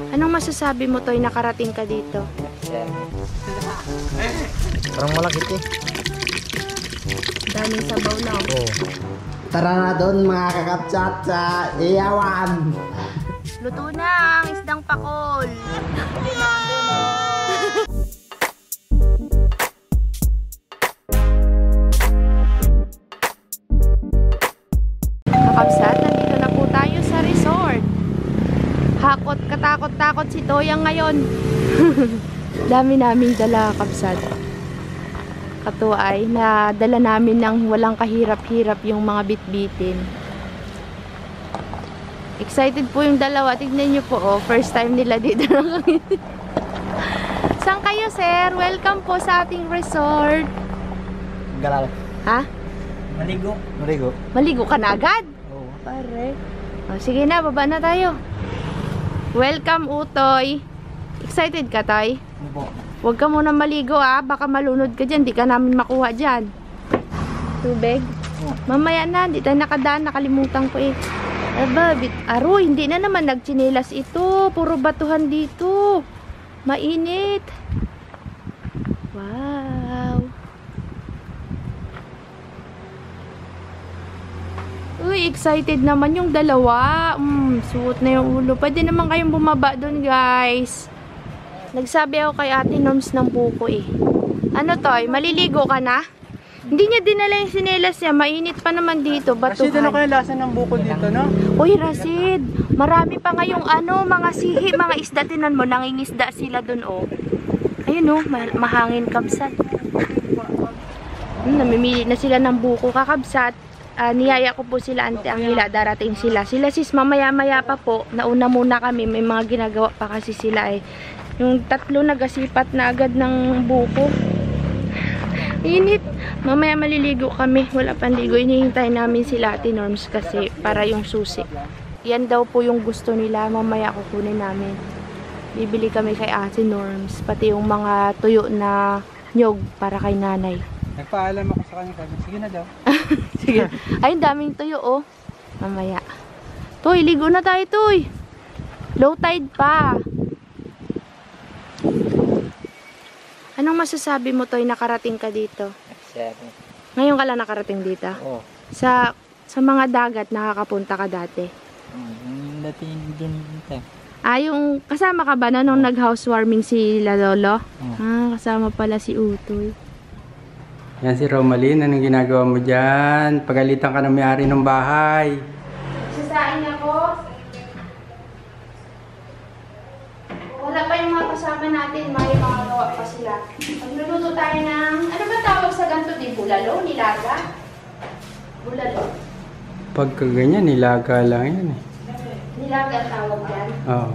Anong masasabi mo, Toy, nakarating ka dito? Parang malakit eh. Daming sabaw na. Oh. Tara na doon mga kakapsat sa iyawan. Luto na ang isdang pakol. Kakapsat, nandito na po tayo sa resort. Hakot katakot-takot si Toyang ngayon. Dami naming dala, kakapsat. Katuay na dala namin ng walang kahirap-hirap yung mga bitbitin. Excited po yung dalawa. Tignan nyo po, oh. First time nila dito. Saan kayo, sir? Welcome po sa ating resort. Galala. Ha? Maligo. Maligo. Maligo ka na agad? Oo. Pare. Oh, sige na, baba na tayo. Welcome, Utoy. Excited ka, Toy? Opo. Huwag ka muna maligo, ah. Baka malunod ka dyan. Di ka namin makuha dyan. Tubig? Mamaya na. Di tayo nakadaan. Nakalimutan ko eh. Aba, aroy. Hindi na naman nagtsinelas ito. Puro batuhan dito. Mainit. Wow. Uy, excited naman yung dalawa. Suot na yung ulo. Pwede naman kayong bumaba doon, guys. Nagsabi ako kay Ate Norms ng buko eh. Ano, Toy? Maliligo ka na? Hindi niya dinala yung sinelas niya. Mainit pa naman dito. Batuhan. Rasid, ano kaya lasa ng buko dito, no? Uy, Rasid. Marami pa ngayong mga sihi, mga isda. Tinan mo, nangingisda sila dun, oh. Ayun, oh. Mahangin, kabsat. Namimili na sila ng buko, kakabsat. Niyaya ko po sila, Ante Angela. Darating sila. Sila sis, mamaya-maya pa po. Nauna muna kami. May mga ginagawa pa kasi sila eh. Yung tatlo nagasipat na agad ng buko. Init. Mamaya maliligo kami. Wala pang ligo. Inihintay namin sila Ate Norms kasi para yung susi. Yan daw po yung gusto nila. Mamaya kukunin namin. Bibili kami kay Ate Norms. Pati yung mga tuyo na nyog para kay nanay. Nagpaalam ako sa kanya. Sige na daw. Sige. Ay, daming tuyo oh. Mamaya. Toy, ligo na tayo, Toy. Low tide pa. Anong masasabi mo, Toy, nakarating ka dito? Ngayon ka lang nakarating dito? Oo. Sa mga dagat, nakakapunta ka dati? Dati din tayo. Yung kasama ka ba na nung nag-housewarming si Lolo? Kasama pala si Utoy. Yan si Romaline, anong ginagawa mo dyan? Pagalitan ka ng may-ari ng bahay. Sasain ako. Wala pa yung mga kasama natin, may mga gawa pa sila. Magluluto tayo ng, ano ba tawag sa ganito? Di bulalo? Nilaga? Bulalo. Pagka ganyan, nilaga lang yan eh. Nilaga ang tawag yan? Oo.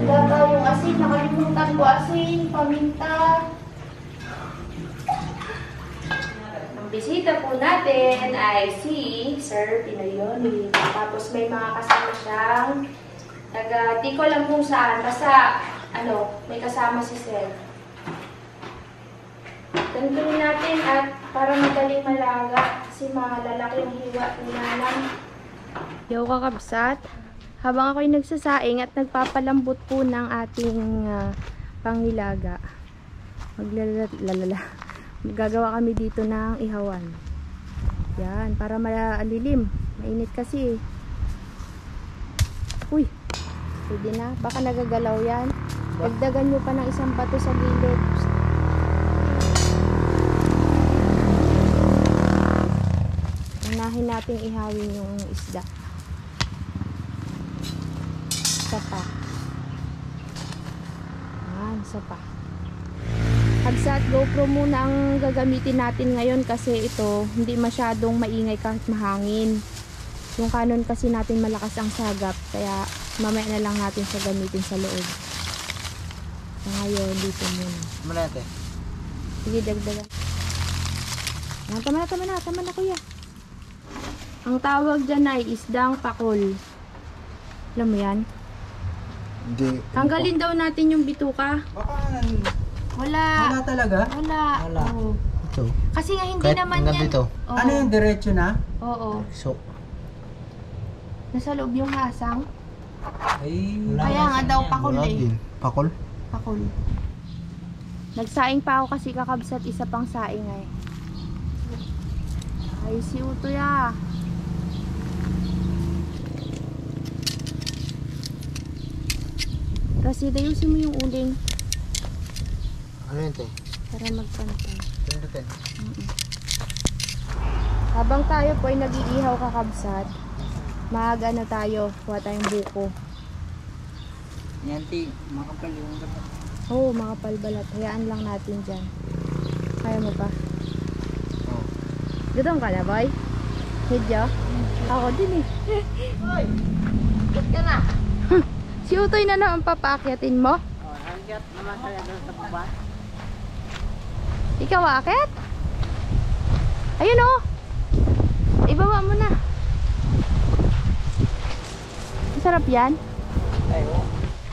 Nilaga yung asin, nakalimutan ko asin, paminta. Ang bisita po natin ay si Sir Pinoyoni. Tapos may mga kasama siyang di ko alam kung saan. Basta, may kasama si Sir. Gantunin natin at para madaling malaga kasi malalaki ang hiwa ni Nanang. Yo, kakabsat. Habang ako'y nagsasaing at nagpapalambot po ng ating pangilaga, magagawa kami dito ng ihawan. Yan, para malilim. Mainit kasi eh. Uy! Pwede na. Baka nagagalaw yan. Dagdagan nyo pa ng isang bato sa gilid. Unahin natin ihawin yung isda. Isa pa. Isa pa. Hagsat GoPro muna ang gagamitin natin ngayon kasi ito hindi masyadong maingay kahit mahangin. Yung Canon kasi natin malakas ang sagap kaya mamaya na lang natin siya gamitin sa loob. So ngayon, dito muna. Tama natin. Sige, dagdagan. Tama na kuya. Ang tawag dyan ay isdang pakol. Alam mo yan? Hindi. Tanggalin daw natin yung bituka. Baka Wala. wala talaga? Wala. Oo. Ito. Kasi nga hindi Kahit naman yan. dito. Oo. Ano yung diretso na? Oo. So, Nasa loob yung hasang. Ay, Kaya nga daw pakul eh. Pakol? Pakul. Nagsaing pa ako kasi kakabsat, isa pang saing ay. Ay, si Utoy ah. Kasi dayusin mo yung uling Ano yun, te? para magpantay. Pindutin. Habang tayo po ay nag-iihaw kakabsat, mag-ano tayo, kuha tayong buko. yan ti, makapal yung dapat. Oo, mga palbalat. Hayaan lang natin dyan. Kaya mo pa? Oo. Gutom ka na, boy? Medyo? Ako din eh. Boy! Gutom ka na! Si Utoy na naman papaakyatin mo? Oh, hanggat naman kaya doon sa baba. Ikaw aakyat? Ayun oh! Ibaba mo na. Masarap yan. Ay, oh.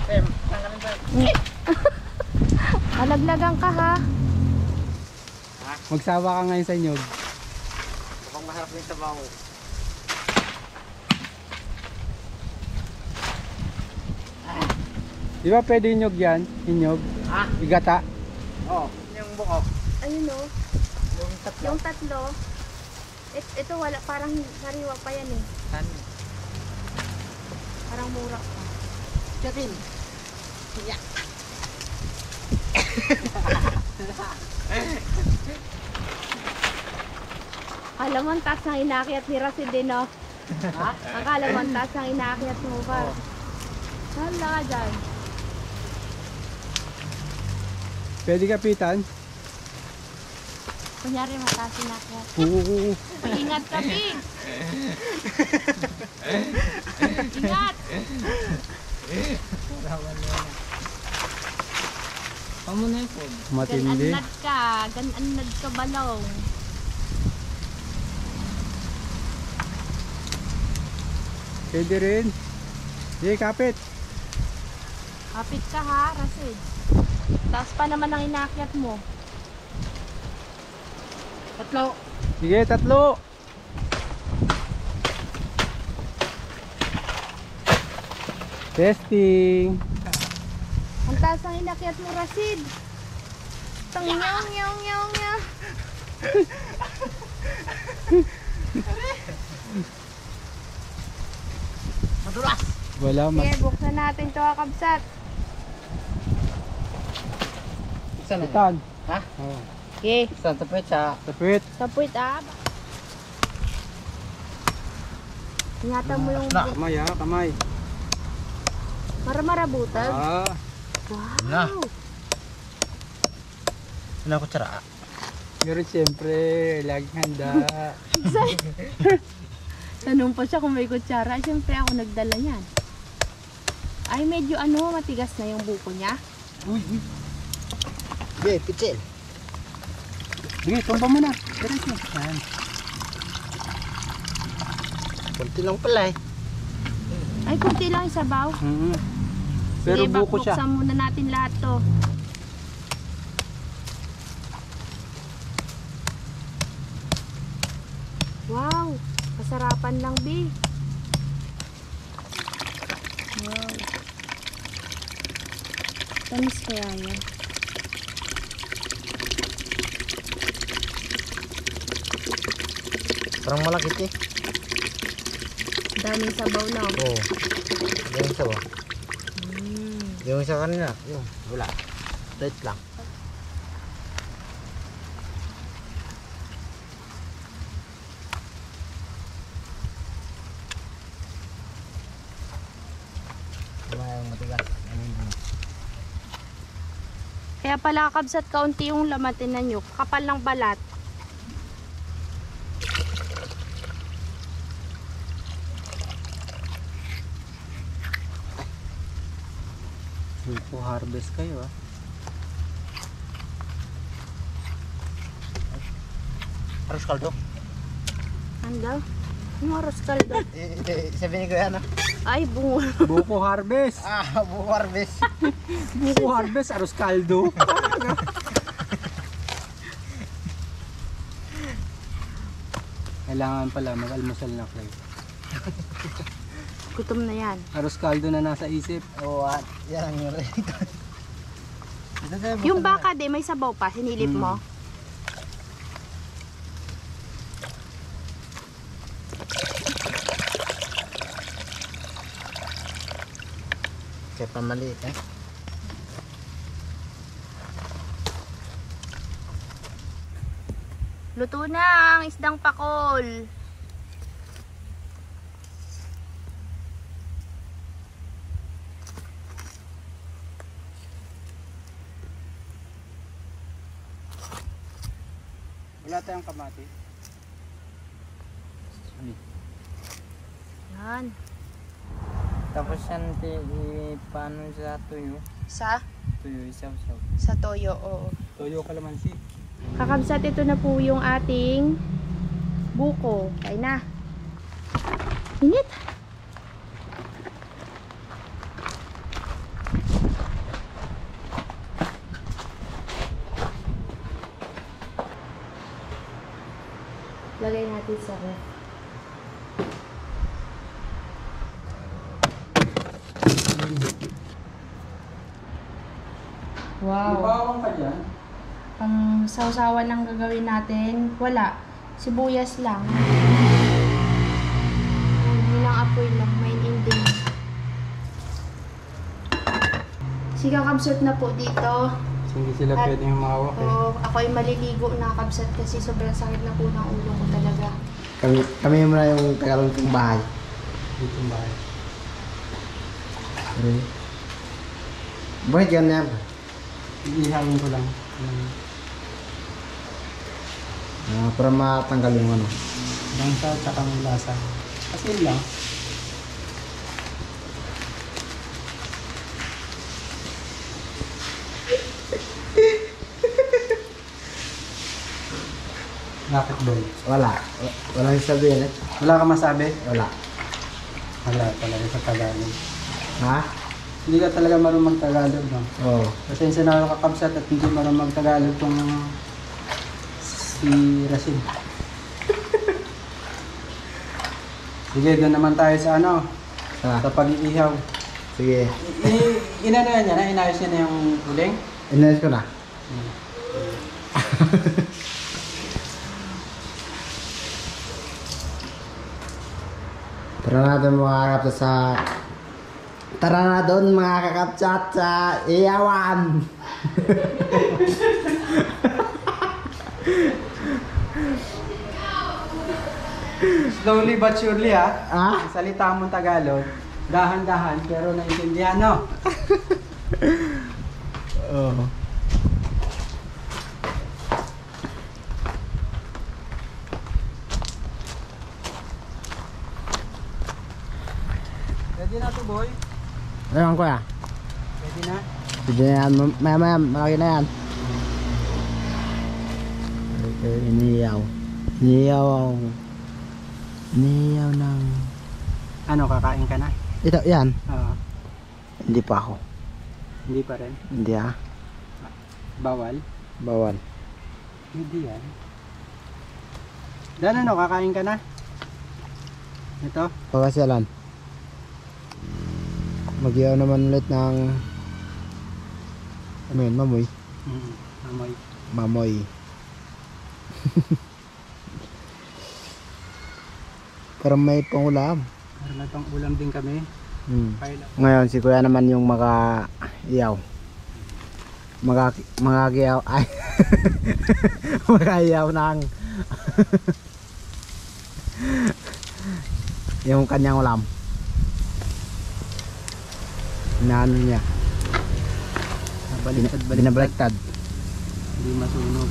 Pem, tanggalin ba? Malaglagan ka ha. Magsawa ka ngayon sa nyog. Mukhang masarap yung sabaw. Di ba pwede nyog yan? Inyog? Ah? Igata? Oo. Yung buko. Ayun oh. Yung tatlo. Yung tatlo. Ito wala, parang sariwa pa yan eh. Saan? Parang mura pa. Chatin. Yeah. Akala mo ang taas ng inakyat ni Rasid din oh. Ha? Akala mo ang taas ng inakyat mo pa. Hala ka dyan. Pwede kapitan? Kunyari mataas inakyat. Oo. Ingat kami. Ingat. Kamu na yung food. Matindi. Gananad ka. Gananad ka balong. Pwede rin. Sige, kapit. Kapit ka ha, Rasid. Taas pa naman ang inakyat mo. Tatlo. Sige, tatlo. Testing. Ang taas ang inakyat mo, Rasid. Tang nyong nyong nyong nyong. Madulas. Wala, Sige, buksan natin to kakabsat. Saan na? Itan. Ha? Oh. Okay. Saan sa petsa? Tapit. Tapuit ah. Ingatan mo yung Kamay ha, kamay. maramarabutag. Ah. Na. Wow. Ano ako tsara? Pero siyempre, laging handa. Tanong pa siya kung may kutsara. Siyempre ako nagdala niyan. Ay, medyo ano, matigas na yung buko niya. Uy, Be, pitsil. sige, tumba mo na. Diretso. Yan. Kunti lang pala eh. Ay, kunti lang yung sabaw. Pero Sige, buko siya. buksan muna natin lahat to. Wow, kasarapan lang, B. Wow. Tamis kaya yan. Parang malakit eh. Daming sabaw na. Oo. Yung isa ba? Yung isa kanina. Yung wala. Light lang. Yung matigas. Kaya pala kabsat kaunti yung lamatin na nyo. Kapal ng balat. Buko harvest kayo ah. Arroz kaldo. Ano daw? Yung oras kaldo. Sabihin ko yan ah. Ay, bungo. Buko harvest. Buko harvest. Buko harvest, aros kaldo. Kailangan pala mag-almusal na kayo. Gutom na yan. Aros kaldo na nasa isip. Oo, yan ang rin. Yung baka de, may sabaw pa. Sinilip mo. Kaya pamaliit eh. Luto na ang isdang pakol. Wala tayong kamati. Yan. Tapos yan, paano sa tuyo? Sa? Tuyo, isaw-saw. Sa toyo, oo. Toyo kalamansi. Kakabsat, ito na po yung ating buko. Kaya na. Init. Lagay natin sa ref. Wow. May bawang ka dyan. Pang sausawan ang gagawin natin. Wala. Sibuyas lang. Hindi lang apoy lang. May inding. Si kakabsat na po dito. Hindi sila At- pwedeng humawak eh. So, ako ay maliligo na kakabsat kasi sobrang sakit na po ng ulo ko talaga. Kami muna yung tagalog kong bahay. Dito yung bahay. Bakit yan yan? Iihawin ko lang. Para matanggal yung ano. Langsa at saka may lasa. Kasi yun lang. Bakit boy? Wala. Walang sabihin eh. Wala ka masabi? Wala. Wala talaga sa Tagalog. Ha? Hindi ka talaga marunong mag-Tagalog, no? Oo. Pasensya na ako kakabsat at hindi marunong mag-Tagalog tong si Rashid. Sige, doon naman tayo sa ano, sa pag-iihaw. Sige. Inano yan niya na? Inayos niya na yung uling? Inayos ko na. Tara natin mga kakapsat sa... Tara na doon mga kakapsat sa iyawan! Slowly but surely ha. Ah? Ang salita mong Tagalog, dahan-dahan pero naintindihan, no? Oo. Ready na to, boy? Ayun ko ya. Ready na? Sige na yan. Maya malaki na yan. Okay, iniyaw. Iniyaw ng... Ano, kakain ka na? Ito, yan. Oo. Hindi pa ako. Hindi pa rin. Hindi ah. Bawal? Bawal. Hindi yan. Dan ano, kakain ka na? Ito? Pagkasyalan. Mag-iyaw naman ulit ng... Ano yun? Mamoy? Amoy. Mamoy. Parang may pangulam. Meron na pang ulam din kami. Kaya Ngayon si kuya naman yung maka-iyaw. Maka-iyaw. Ay. Maka-iyaw ng... yung kanyang ulam. Inaano niya. Binabaliktad. Hindi masunog.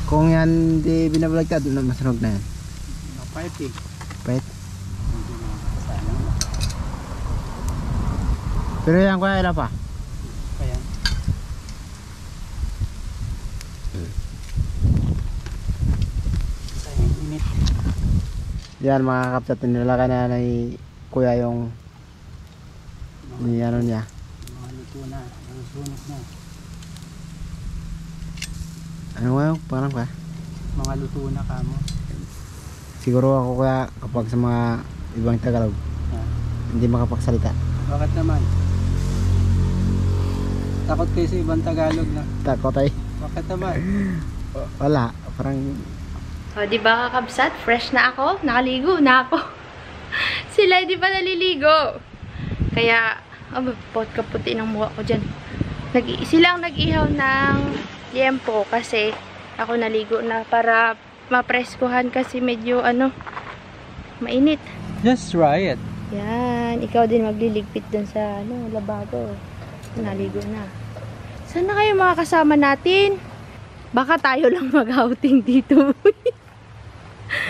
Kung yan di binabaliktad, masunog na yan. Mapait eh. Pait. Hindi na kasama. Pero yan kuya, ilan pa? Kaya. Sayang init. Yan mga kapsat, nilalaka na ni kuya yung ano niya. Mga luto na. Mga sunog na. Ano nga yung parang ka? Mga luto na kamo. Siguro ako kaya kapag sa mga ibang Tagalog, Yan. hindi makapagsalita. Bakit naman? Takot kayo sa ibang Tagalog na. Takot ay. Bakit naman? Wala, parang O, di ba kakabsat? Fresh na ako. Nakaligo na ako. Sila hindi pa naliligo. Kaya, pot kaputi ng mukha ko dyan. Silang nag-ihaw ng liempo kasi ako naligo na para mapreskuhan kasi medyo mainit. Just try it. Yan. Ikaw din magliligpit dun sa lababo. Naligo na. Sana kayo mga kasama natin? Baka tayo lang mag-outing dito.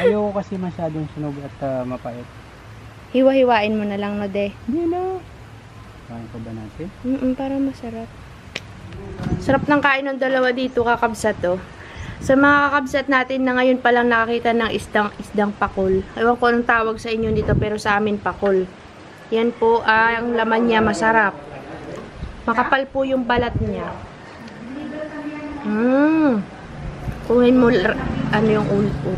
Ayoko kasi masyadong sunog at mapait. Hiwa-hiwain mo na lang, no, de. Hindi na. Kain pa ba natin? Para masarap. Sarap ng kain ng dalawa dito, kakabsat, oh. Sa mga kakabsat natin na ngayon palang nakakita ng isdang pakol. Ewan ko anong tawag sa inyo dito, pero sa amin pakol. Yan po, ang laman niya masarap. Makapal po yung balat niya. Kuhin mo, yung ulo.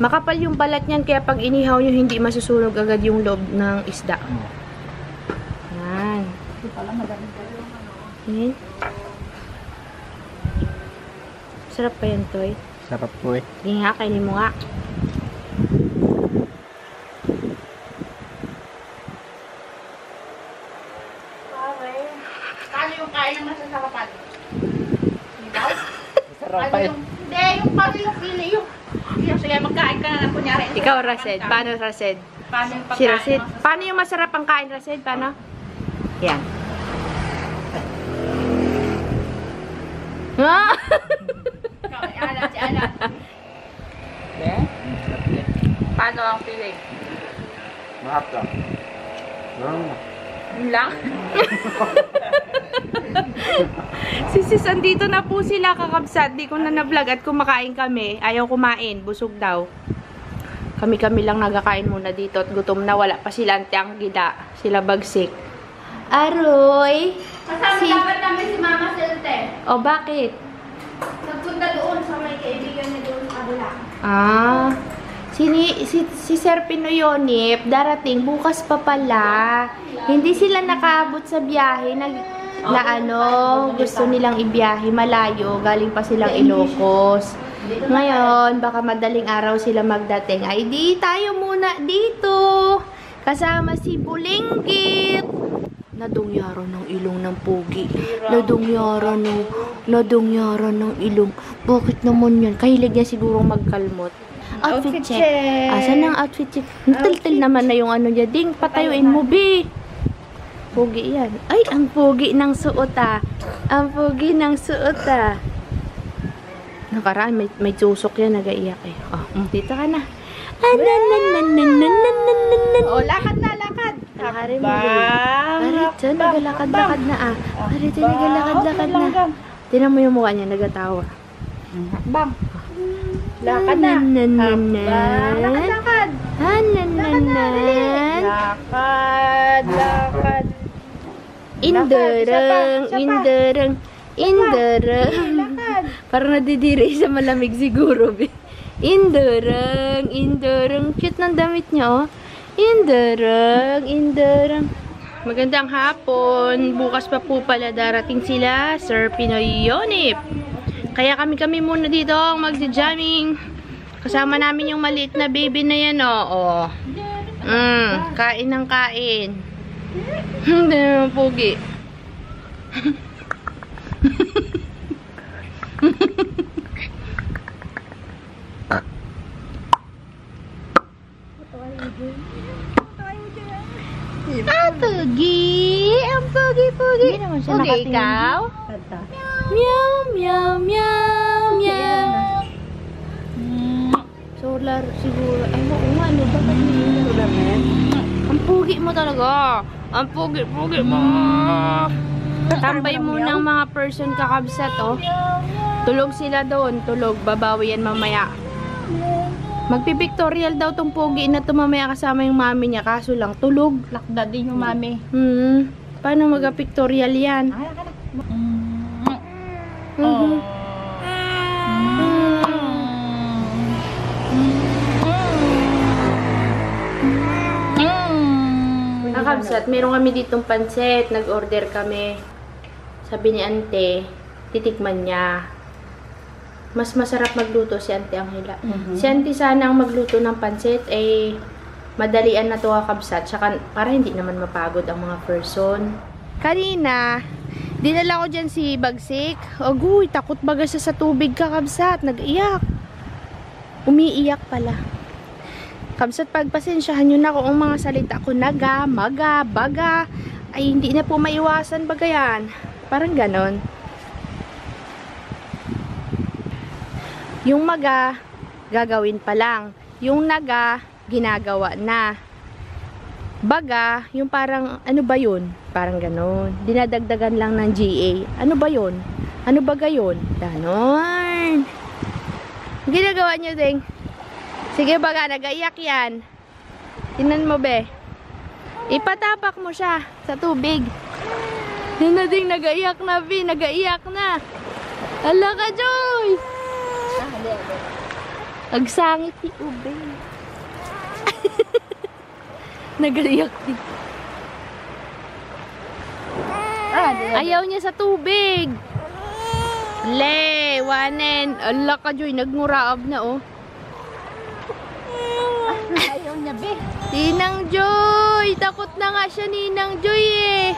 Makapal yung balat niyan, kaya pag inihaw nyo, hindi masusunog agad yung loob ng isda. Yan. Yan. Sarap pa yan, Toy. Sarap po eh. Hindi nga, kainin mo nga. Okay. Paano yung kain ng masasarapan? Dibaw? Sarap pa eh. Hindi, yung paano yung pili yung... Sige, magkain ka na lang kunyari. Ikaw, Rased. Paano, Rased? Paano yung Si Rased. Paano yung masarap ang kain, Rased? Paano? Yan. Ah! Si Ana. Paano ang feeling? Mahap lang. Yun lang? Si Sis, andito na po sila, kakabsat. Di ko na na-vlog at kumakain kami. Ayaw kumain. Busog daw. Kami-kami lang nagkakain muna dito at gutom na. Wala pa sila ang gida. Sila bagsik. Aroy! Kasama namin si Mama Silte. O, bakit? Nagpunta doon sa may kaibigan niya doon sa kabila. Ah, si Sir Pinoyonip, darating bukas pa pala. Hindi sila nakaabot sa biyahe na gusto nilang ibiyahe malayo, galing pa silang Ilocos. Ngayon, baka madaling araw sila magdating. Ay, di tayo muna dito. Kasama si Bulinggit. Nadungyaran ng ilong ng pogi. Nadungyaran ng ilong. Bakit naman yan? Kahilig niya sigurong magkalmot. Outfit check. Asan ang outfit check? Natil-til naman na yung niya. Ding, patayuin mo, be. Pogi yan. Ay, ang pogi ng suot, ah. Ang pogi ng suot, ah. Nakaraan, may tusok yan. Nagaiyak eh. Oh, dito ka na. O, lakad na, lakad. Nakari mo. Parito, nagalakad-lakad na ah. Parito, nagalakad-lakad na. Tinan mo yung mukha niya, nagatawa. Bang. Lakad na. Lakad. Lakad. Indereng. Parang nadidiri sa malamig siguro, be. Indereng. Cute ng damit niya, oh. Indereng. Magandang hapon. Bukas pa po pala darating sila, Sir Pinoyonip. Kaya kami muna dito magja-jamming. Kasama namin yung maliit na baby na yan, oh. Kain ng kain. Hindi naman pogi. Ang pogi. Hindi naman siya nakatingin. Ikaw? Meow. Solar siguro. Ay, oo nga, ano ba? Ang pogi mo talaga. Ang pogi mo. Tambay muna ang mga person kakabsat, oh. Tulog sila doon. Babawi yan mamaya. Magpipictorial daw tong pogi na to mamaya kasama yung mami niya. Kaso lang, tulog. Lakda din yung mami. Paano mag-pictorial yan? kakabsat, meron kami ditong pansit. Nag-order kami. Sabi ni ante, titikman niya. Mas masarap magluto si Ante Angela. Si Ante sana ang magluto ng pansit, eh, madalian na to kakabsat. Tsaka, para hindi naman mapagod ang mga person. Kanina, dinala ko dyan si Bagsik. Agoy, takot baga siya sa tubig kakabsat. Nag-iyak. Umiiyak pala. Kabsat, pagpasensyahan nyo na kung ang mga salita ko naga, maga, baga, ay hindi na po maiwasan baga yan. Parang ganon. Yung maga, gagawin pa lang. Yung naga, ginagawa na. Baga, yung parang, ano ba yun? Parang ganon. Dinadagdagan lang ng GA. Ano ba yun? Ano baga yun? Ganon. Ginagawa nyo, ding. Sige baga, nagaiyak yan. Tinan mo, be. Ipatapak mo siya sa tubig. Yan na ding, nagaiyak na, be. Nagaiyak na. Hala ka, Joyce! Agsangit ni Ube. Nagaiyak din. Ayaw niya sa tubig. Le, wanen. Ala ka, Joy. Nagmuraab na, oh. Ayaw niya, be. Ninang Joy! Takot na nga siya, Ninang Joy, eh.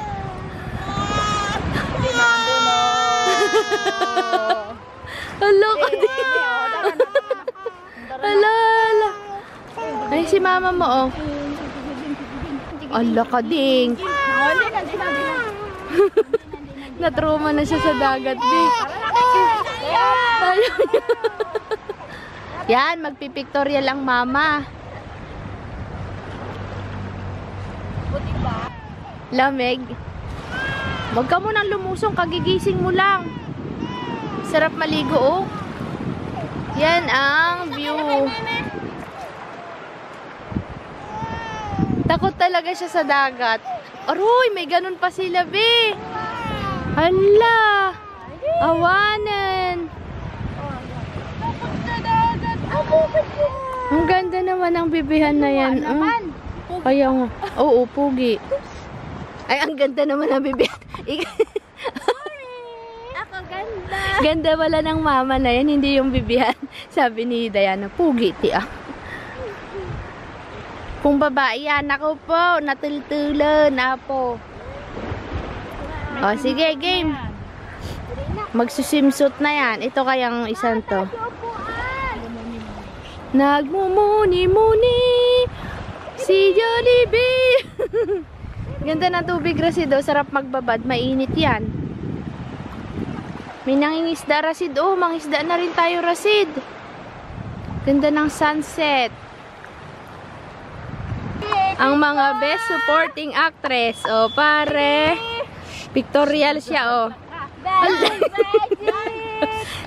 Ala ka din. Ala, ala. Ay, si mama mo, oh. Ala ka ding. Natruma na siya sa dagat, be. Ayaw niya. Yan, magpipictorial ang mama. Lamig. Huwag ka munang lumusong, kagigising mo lang. Sarap maligo, oh. Yan ang view. Takot talaga siya sa dagat. Aroy, may ganun pa sila, be. Hala. Awanan. Ang ganda naman ang bibihan na yan. Kaya nga. Oo, pugi. Ay, ang ganda naman ang bibihan. Ako ganda. Ganda wala ng mama na yan, hindi yung bibihan. Sabi ni Diana, pugi ti ah. Kung babae yan, ako po, natultulan na po. O, sige, game. Magsusimsuit na yan. Ito kayang isang to. Nagmumuni-muni si Jollibee. Ganda na tubig, Rasid. Oh. Sarap magbabad. Mainit yan. May nangingisda, Rasid. Oh, mangisda na rin tayo, Rasid. Ganda ng sunset. Ang mga best supporting actress. Oh, pare. Pictorial siya, oh.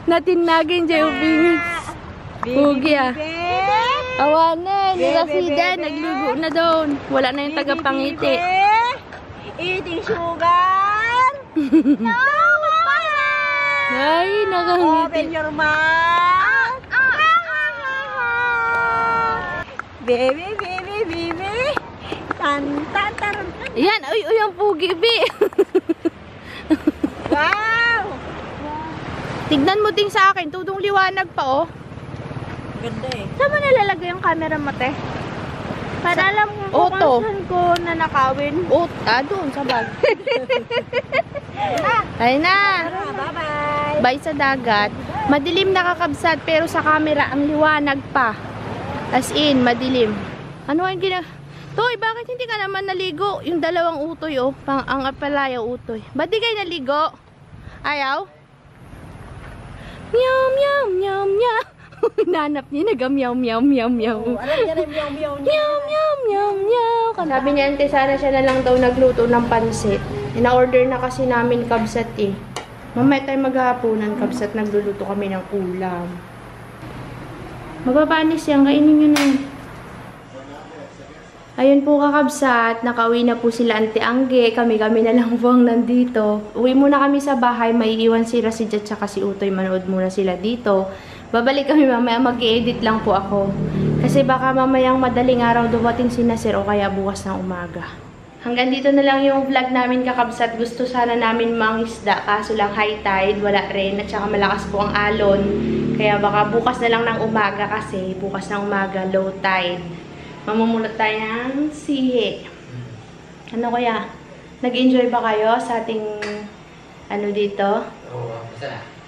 Natinagin dyan, ubingin. Pugi, ah. Awanan, ni Rasida, nagligo na doon. Wala na yung tagapangiti. Eating sugar. No, Ay, nakangiti. open your mouth. Baby, baby, baby. Tan, tan, tan. Yan, uy, uy, ang pugi, bi. Wow. Tignan mo din sa akin, tudong liwanag pa, oh. Ganda eh. Saan mo nalalagay yung camera mo, te? Para alam mo Auto. kung saan ko nanakawin. Oh, doon, sa bag. Ay na. Bye-bye. Bye sa dagat. Madilim nakakabsat, pero sa camera, ang liwanag pa. As in, madilim. Ano ang Toy, bakit hindi ka naman naligo? Yung dalawang utoy, oh. Ang apalayaw utoy. Ba't di kayo naligo? Ayaw? Meow, meow, meow, meow. Nanap niya, naga-meow, meow, meow, meow. Alam niya rin meow meow niya. Meow, meow, meow, meow. Sabi niya, ante, sana siya na lang daw nagluto ng pansit. Ina-order na kasi namin kabsat, eh. Mamaya tayo maghahaponan kabsat, nagluluto kami ng ulam. Mababanis yan, kainin nyo na yan. Ayun po kakabsat, nakauwi na po sila Ante Angge, kami na lang po ang nandito. Uwi muna kami sa bahay, may iwan si Rasid at saka si Utoy, manood muna sila dito. Babalik kami mamaya, mag-i-edit lang po ako. Kasi baka mamayang madaling araw dumating si Nasir o kaya bukas ng umaga. hanggang dito na lang yung vlog namin kakabsat. Gusto sana namin mangisda, kaso lang high tide, wala rin. At saka malakas po ang alon. Kaya baka bukas na lang ng umaga kasi bukas ng umaga, low tide. Mamumulot tayo ng sihi. Ano kaya? Nag-enjoy ba kayo sa ating ano dito?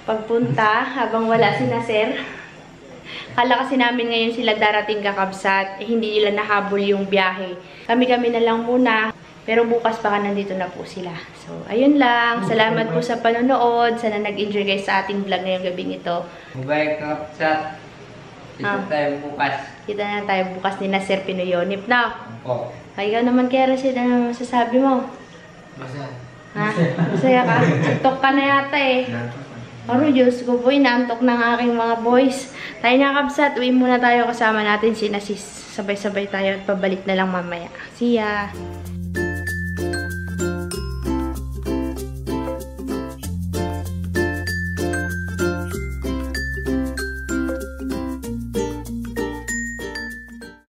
Pagpunta habang wala si Sir? Kala kasi namin ngayon sila darating kakabsat, hindi nila nahabol yung biyahe. Kami-kami na lang muna, pero bukas baka nandito na po sila. So, ayun lang. Salamat po sa panonood. Sana nag-enjoy kayo sa ating vlog ngayong gabing ito. Bye kakapsat. Kita tayo bukas. Kita na tayo bukas ni Sir Pinoyonip na. Opo. Ay, ikaw naman kaya Rashid, ano masasabi mo? Masaya. Ha? Masaya ka? Antok ka na yata eh. Aro, Diyos ko po, inaantok ng aking mga boys. Tayo na kabsat, uwi muna tayo kasama natin si Sis. Sabay-sabay tayo at pabalik na lang mamaya. See ya!